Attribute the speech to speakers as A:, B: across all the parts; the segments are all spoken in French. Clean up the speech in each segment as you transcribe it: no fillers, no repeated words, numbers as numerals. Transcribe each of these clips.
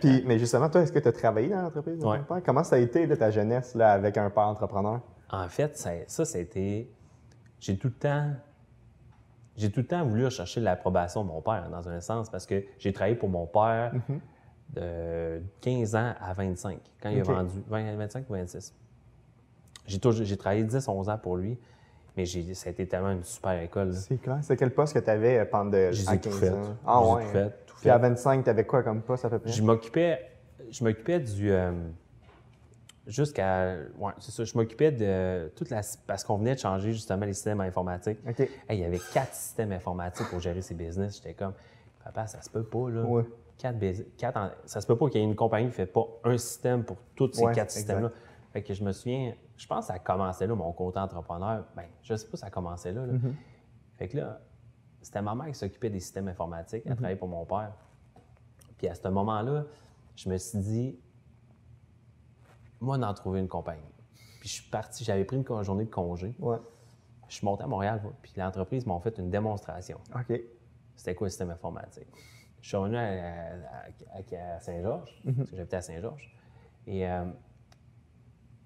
A: Puis, mais justement, toi, est-ce que tu as travaillé dans l'entreprise de
B: Ouais.
A: ton père? Comment ça a été de ta jeunesse là, avec un père entrepreneur?
B: En fait, ça a été... J'ai tout le temps voulu rechercher l'approbation de mon père, dans un sens, parce que j'ai travaillé pour mon père de 15 ans à 25, quand il a vendu 25 ou 26. J'ai travaillé 10-11 ans pour lui, mais ça a été tellement une super école. Là.
A: C'est clair. C'est quel poste que tu avais pendant à 15 ans? Ah
B: J'ai
A: ouais.
B: tout fait.
A: Puis à 25, tu avais quoi comme poste à peu près?
B: Je m'occupais du... c'est ça. Je m'occupais de toute la... Parce qu'on venait de changer justement les systèmes informatiques.
A: OK.
B: Hey, il y avait 4 systèmes informatiques pour gérer ses business. J'étais comme, papa, ça se peut pas, là.
A: Ouais.
B: Ça se peut pas qu'il y ait une compagnie qui ne fait pas un système pour tous ces 4
A: exact.
B: systèmes-là. Fait que je me souviens, je pense que ça commençait là, mon côté entrepreneur. Ben, je sais pas si ça commençait là. Fait que là, c'était ma mère qui s'occupait des systèmes informatiques. Elle travaillait pour mon père. Puis à ce moment-là, je me suis dit, moi, d'en trouver une compagnie. Puis je suis parti, j'avais pris une journée de congé.
A: Ouais.
B: Je suis monté à Montréal, puis l'entreprise m'a fait une démonstration.
A: OK.
B: C'était quoi le système informatique? Je suis revenu à Saint-Georges, parce que j'habitais à Saint-Georges. Et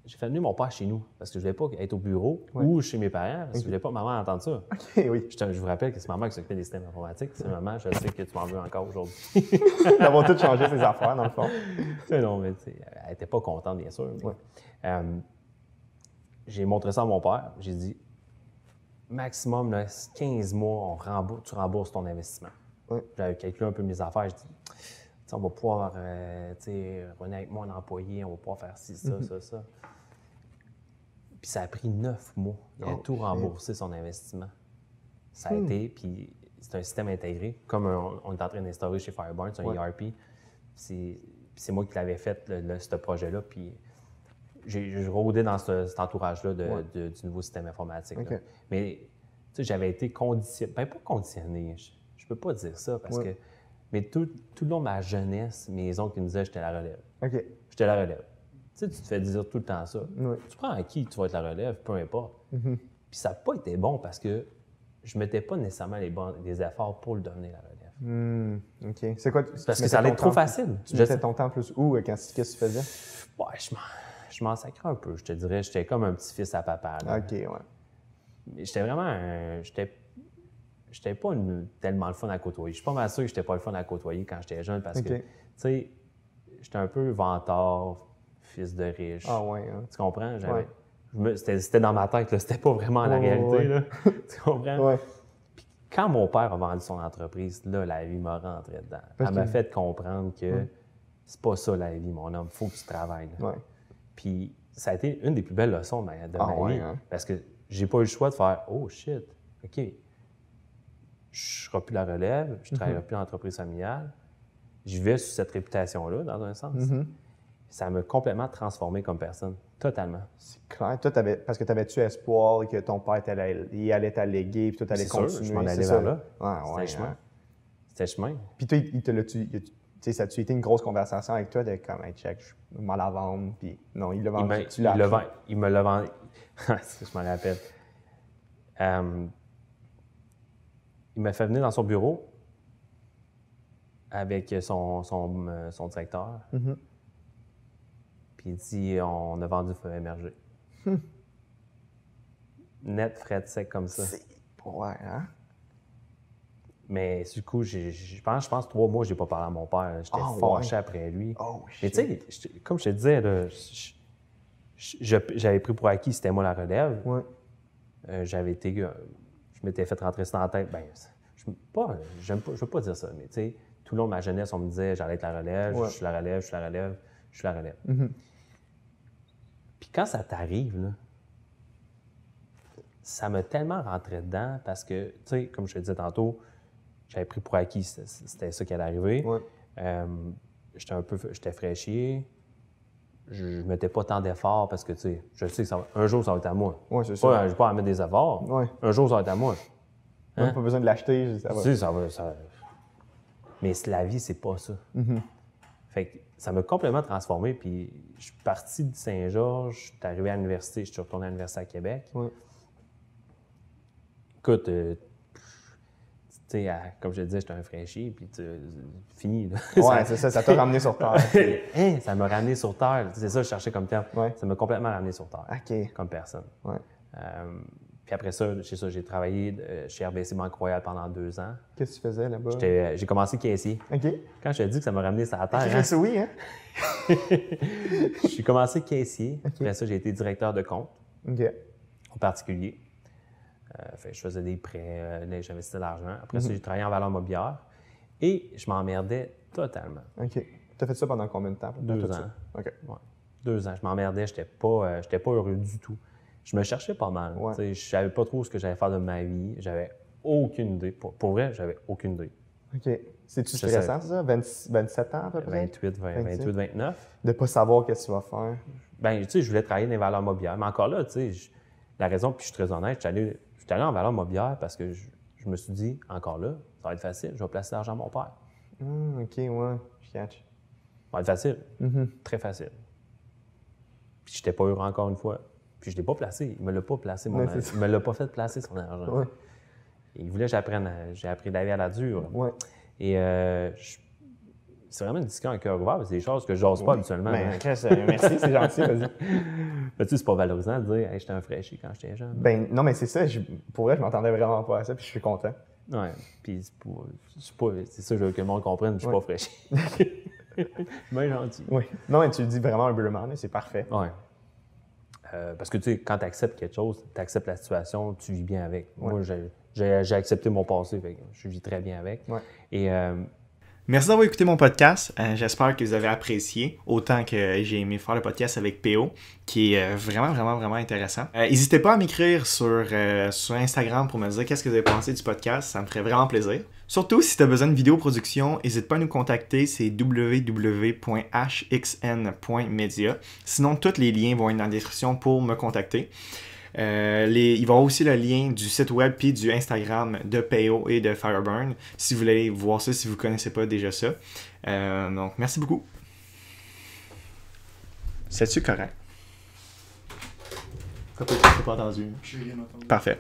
B: j'ai fait venir mon père chez nous, parce que je ne voulais pas être au bureau ou chez mes parents, parce que je ne voulais pas que maman entende ça.
A: OK, oui.
B: Je vous rappelle que c'est maman qui s'occupait des systèmes informatiques. C'est maman, je sais que tu m'en veux encore aujourd'hui.
A: D'avoir tout changé ses affaires, dans le fond.
B: Non, mais elle n'était pas contente, bien sûr. Mais, j'ai montré ça à mon père. J'ai dit, maximum, là, 15 mois, tu rembourses ton investissement.
A: Ouais.
B: J'avais calculé un peu mes affaires. Je dis, on va pouvoir revenir avec moi un employé, on va pouvoir faire ci, ça, ça. Puis ça a pris 9 mois. Il a tout remboursé son investissement. Ça a été, puis c'est un système intégré, comme on est en train d'instaurer chez Fireburn, c'est un ERP. C'est moi qui l'avais fait, ce projet-là. Puis je rôdais dans cet entourage-là du nouveau système informatique.
A: Okay.
B: Mais j'avais été conditionné, pas conditionné, je peux pas dire ça parce que, mais tout le long de ma jeunesse, mes oncles me disaient que j'étais la relève.
A: OK.
B: J'étais la relève. Tu te fais dire tout le temps ça.
A: Oui.
B: Tu prends à qui tu vas être la relève, peu importe. Puis ça n'a pas été bon parce que je ne mettais pas nécessairement les efforts pour le donner la relève.
A: OK. C'est quoi?
B: Parce que ça allait être trop facile.
A: Tu mettais ton temps plus où? Qu'est-ce que tu faisais?
B: Ouais, je m'en sacrais un peu, je te dirais. J'étais comme un petit-fils à papa. Là.
A: OK, ouais.
B: Mais j'étais vraiment j'étais pas tellement le fun à côtoyer. Je suis pas mal sûr que j'étais pas le fun à côtoyer quand j'étais jeune parce que, tu sais, j'étais un peu vantard, fils de riche.
A: Ah ouais. Hein?
B: Tu comprends? C'était dans ma tête, là. C'était pas vraiment la réalité. Là. Tu comprends?
A: Ouais.
B: Puis quand mon père a vendu son entreprise, là, la vie m'a rentré dedans. Elle m'a fait comprendre que c'est pas ça la vie, mon homme. Il faut que tu travailles. Là.
A: Ouais.
B: Puis ça a été une des plus belles leçons de ma vie.
A: Hein?
B: Parce que j'ai pas eu le choix de faire « Oh shit, OK, je serai plus la relève, je ne travaillerai plus en entreprise familiale. » Je vais sous cette réputation-là, dans un sens. Ça m'a complètement transformé comme personne. Totalement.
A: C'est clair. Toi, parce que t'avais-tu espoir que ton père il allait t'alléguer puis toi, t'allais continuer?
B: Sûr, je m'en allais vers là.
A: C'était
B: le chemin. C'était le chemin.
A: Puis toi, ça a-tu été une grosse conversation avec toi de comme, hey, check, je vais mal la vendre, puis non, il l'a vendu.
B: Il me l'a vendu. Je m'en rappelle. Il m'a fait venir dans son bureau avec son directeur. Puis il dit, on a vendu Feu émergé. Net, frais de sec comme ça.
A: Ouais, hein?
B: Mais du coup, je pense 3 mois, je n'ai pas parlé à mon père. J'étais fâché après lui.
A: Oh,
B: mais tu sais, comme je te disais, là, j'avais pris pour acquis c'était moi la relève.
A: Ouais.
B: Je m'étais fait rentrer ça dans la tête. Ben, je ne veux pas dire ça, mais tu sais, tout le long de ma jeunesse, on me disait j'allais être la relève, je suis la relève, je suis la relève, je suis la relève. Puis quand ça t'arrive, là, ça m'a tellement rentré dedans parce que, tu sais, comme je te disais tantôt, j'avais pris pour acquis, c'était ça qui allait arriver.
A: Ouais.
B: J'étais fraîchier. Je ne mettais pas tant d'efforts parce que, tu sais, je sais que un jour, ça va être à moi.
A: Oui, c'est ça.
B: Je n'ai pas à mettre des efforts.
A: Ouais.
B: Un jour, ça va être à moi.
A: Même pas besoin de l'acheter, ça va.
B: Tu sais, ça va. Mais la vie, c'est pas ça. Fait que ça m'a complètement transformé. Puis je suis parti de Saint-Georges, je suis arrivé à l'université, je suis retourné à l'université à Québec.
A: Ouais.
B: Écoute, sais, comme je te disais, j'étais un fraîchi, puis fini. Là.
A: Ouais, c'est ça t'a ramené sur terre.
B: Hein, ça m'a ramené sur terre. C'est ça que je cherchais comme terme.
A: Ouais.
B: Ça m'a complètement ramené sur terre,
A: OK.
B: comme personne.
A: Ouais.
B: Puis après ça, j'ai travaillé chez RBC Banque Royale pendant 2 ans.
A: Qu'est-ce que tu faisais là-bas?
B: J'ai commencé caissier.
A: OK.
B: Quand je te dis que ça m'a ramené sur la terre, hein?
A: Oui, hein?
B: J'ai commencé caissier.
A: OK.
B: Après ça, j'ai été directeur de compte,
A: OK.
B: en particulier. Je faisais des prêts, j'investissais de l'argent. Après ça, j'ai travaillé en valeur mobilière et je m'emmerdais totalement.
A: OK. Tu as fait ça pendant combien de temps?
B: 2 ans.
A: OK.
B: Ouais. 2 ans. Je m'emmerdais, j'étais pas heureux du tout. Je me cherchais pas mal.
A: Ouais.
B: Je savais pas trop ce que j'allais faire de ma vie. J'avais aucune idée. Pour vrai, j'avais aucune idée.
A: OK. C'est-tu stressant, ça? 27 ans à peu près?
B: 28, 29.
A: De ne pas savoir qu'est-ce que tu vas faire?
B: Ben, tu sais, je voulais travailler dans les valeurs mobilières. Mais encore là, tu sais, la raison, puis je suis très honnête, je suis allé en valeurs mobilières parce que je me suis dit, encore là, ça va être facile, je vais placer l'argent à mon père.
A: OK, ouais. Je catch.
B: Ça va être facile.
A: Mm-hmm.
B: Très facile. Puis j'étais pas heureux encore une fois. Puis je l'ai pas placé. Il me l'a pas placé, mon argent. Il me l'a pas fait placer son argent.
A: Ouais.
B: Et il voulait que j'apprenne. J'ai appris la vie à la dure.
A: Ouais.
B: Et c'est vraiment une discussion avec cœur ouvert. C'est des choses que je n'ose pas habituellement.
A: Ben, merci, c'est gentil, vas-y.
B: Mais tu sais, c'est pas valorisant de dire hey, j'étais un fraîchi quand j'étais jeune.
A: Ben, non, mais c'est ça. Pour vrai, je m'entendais vraiment pas à ça, puis je suis content.
B: Ouais. Puis c'est ça que le monde comprenne, je suis pas fraîchi. Bien gentil.
A: Oui. Non, mais tu le dis vraiment humblement, c'est parfait.
B: Ouais. Parce que tu sais, quand tu acceptes quelque chose, tu acceptes la situation, tu vis bien avec.
A: Ouais.
B: Moi, j'ai accepté mon passé, fait que je vis très bien avec.
A: Ouais.
B: Et
C: merci d'avoir écouté mon podcast. J'espère que vous avez apprécié autant que j'ai aimé faire le podcast avec PO, qui est vraiment, vraiment, vraiment intéressant. N'hésitez pas à m'écrire sur Instagram pour me dire qu'est-ce que vous avez pensé du podcast. Ça me ferait vraiment plaisir. Surtout, si tu as besoin de vidéoproduction, n'hésite pas à nous contacter. C'est www.hxn.media. Sinon, tous les liens vont être dans la description pour me contacter. Il va y avoir aussi le lien du site web puis du Instagram de PO et de Fireburn si vous voulez voir ça, si vous ne connaissez pas déjà ça. Donc, merci beaucoup. C'est-tu correct? T'as pas entendu?
D: Je suis bien entendu.
C: Parfait.